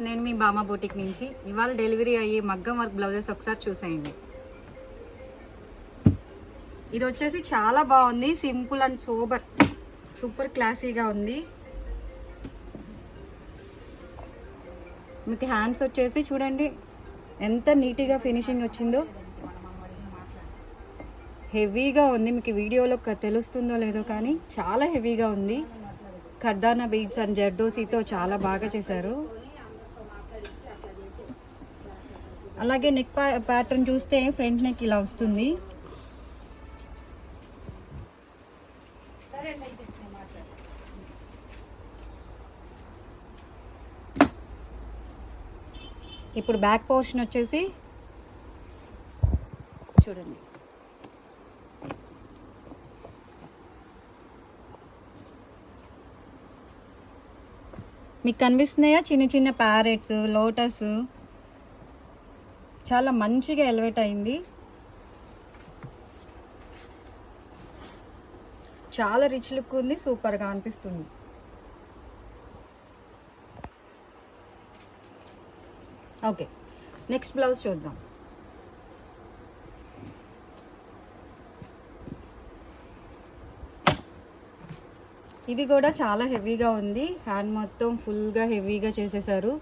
నేను మీ బామా బూటిక్ నుంచి. ఇవాళ డెలివరీ అయ్యి మగ్గం వర్క్ బ్లౌజెస్ ఒకసారి చూసేయండి. ఇది వచ్చేసి చాలా బాగుంది, సింపుల్ అండ్ సోబర్, సూపర్ క్లాసీగా ఉంది. మీకు హ్యాండ్స్ వచ్చేసి చూడండి ఎంత నీట్గా ఫినిషింగ్ వచ్చిందో. హెవీగా ఉంది, మీకు వీడియోలో తెలుస్తుందో లేదో కానీ చాలా హెవీగా ఉంది. ఖర్దానా బీడ్స్ అండ్ జర్దోసీతో చాలా బాగా చేశారు. అలాగే నెక్ ప్యాటర్న్ చూస్తే ఫ్రంట్ నెక్ ఇలా వస్తుంది. ఇప్పుడు బ్యాక్ పోర్షన్ వచ్చేసి చూడండి, మీకు కనిపిస్తున్నాయా చిన్న చిన్న ప్యారెట్స్, లోటస్, చాలా మంచిగా ఎలివేట్ అయింది. చాలా రిచ్ లుక్ ఉంది, సూపర్గా అనిపిస్తుంది. ఓకే, నెక్స్ట్ బ్లౌజ్ చూద్దాం. ఇది కూడా చాలా హెవీగా ఉంది, హ్యాండ్ మొత్తం ఫుల్గా హెవీగా చేసేసారు.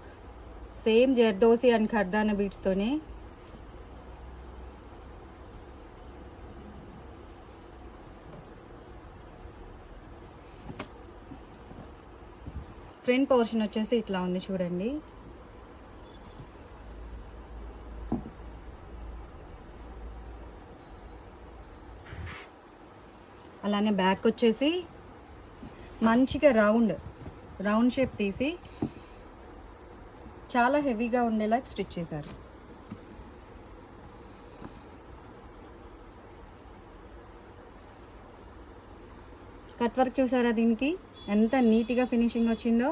సేమ్ జర్దోసి అండ్ ఖర్దానా బీడ్స్తోనే. ఫ్రంట్ పోర్షన్ వచ్చేసి ఇట్లా ఉంది చూడండి. అలానే బ్యాక్ వచ్చేసి మంచిగా రౌండ్ షేప్ తీసి చాలా హెవీగా ఉండేలా స్టిచ్ చేశారు. కట్ వర్క్ చూసారా దీనికి ఎంత నీట్గా ఫినిషింగ్ వచ్చిందో.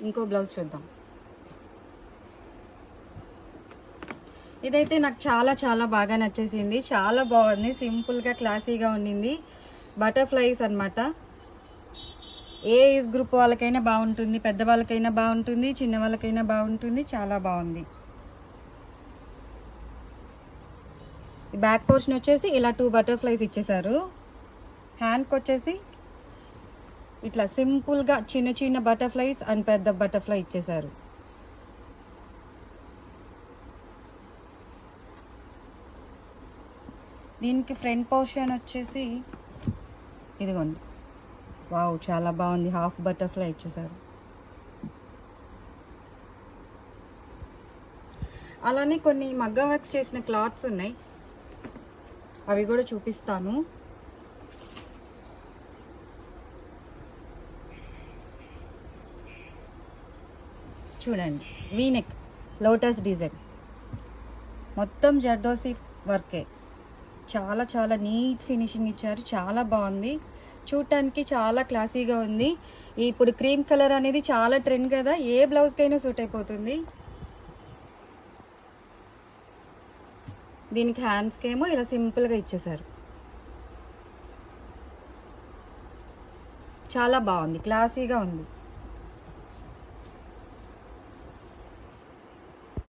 ఇంకో బ్లౌజ్ చూద్దాం. ఇదైతే నాకు చాలా చాలా బాగా నచ్చేసింది, చాలా బాగుంది, సింపుల్గా క్లాసీగా ఉండింది. బటర్ఫ్లైస్ అన్నమాట. ఏ ఏజ్ గ్రూప్ వాళ్ళకైనా బాగుంటుంది, పెద్దవాళ్ళకైనా బాగుంటుంది, చిన్న వాళ్ళకైనా బాగుంటుంది, చాలా బాగుంది. బ్యాక్ పోర్షన్ వచ్చేసి ఇలా 2 బటర్ఫ్లైస్ ఇచ్చేసారు. హ్యాండ్కి వచ్చేసి ఇట్లా సింపుల్గా చిన్న చిన్న బటర్ఫ్లైస్ అండ్ పెద్ద బటర్ఫ్లై ఇచ్చేసారు. దీనికి ఫ్రంట్ పోర్షన్ వచ్చేసి ఇదిగోండి, వావ్ చాలా బాగుంది, హాఫ్ బటర్ఫ్లై ఇచ్చేసారు. అలానే కొన్ని మగ్గం వర్క్స్ చేసిన క్లాత్స్ ఉన్నాయి, అవి కూడా చూపిస్తాను. చూడండి, వీనెక్ లోటస్ డిజైన్, మొత్తం జర్దోసి వర్కే, చాలా చాలా నీట్ ఫినిషింగ్ ఇచ్చారు, చాలా బాగుంది. చూడటానికి చాలా క్లాసీగా ఉంది. ఇప్పుడు క్రీమ్ కలర్ అనేది చాలా ట్రెండ్ కదా, ఏ బ్లౌజ్కైనా సూట్ అయిపోతుంది. దీనికి హ్యాండ్స్కి ఏమో ఇలా సింపుల్గా ఇచ్చేసారు. చాలా బాగుంది, క్లాసీగా ఉంది.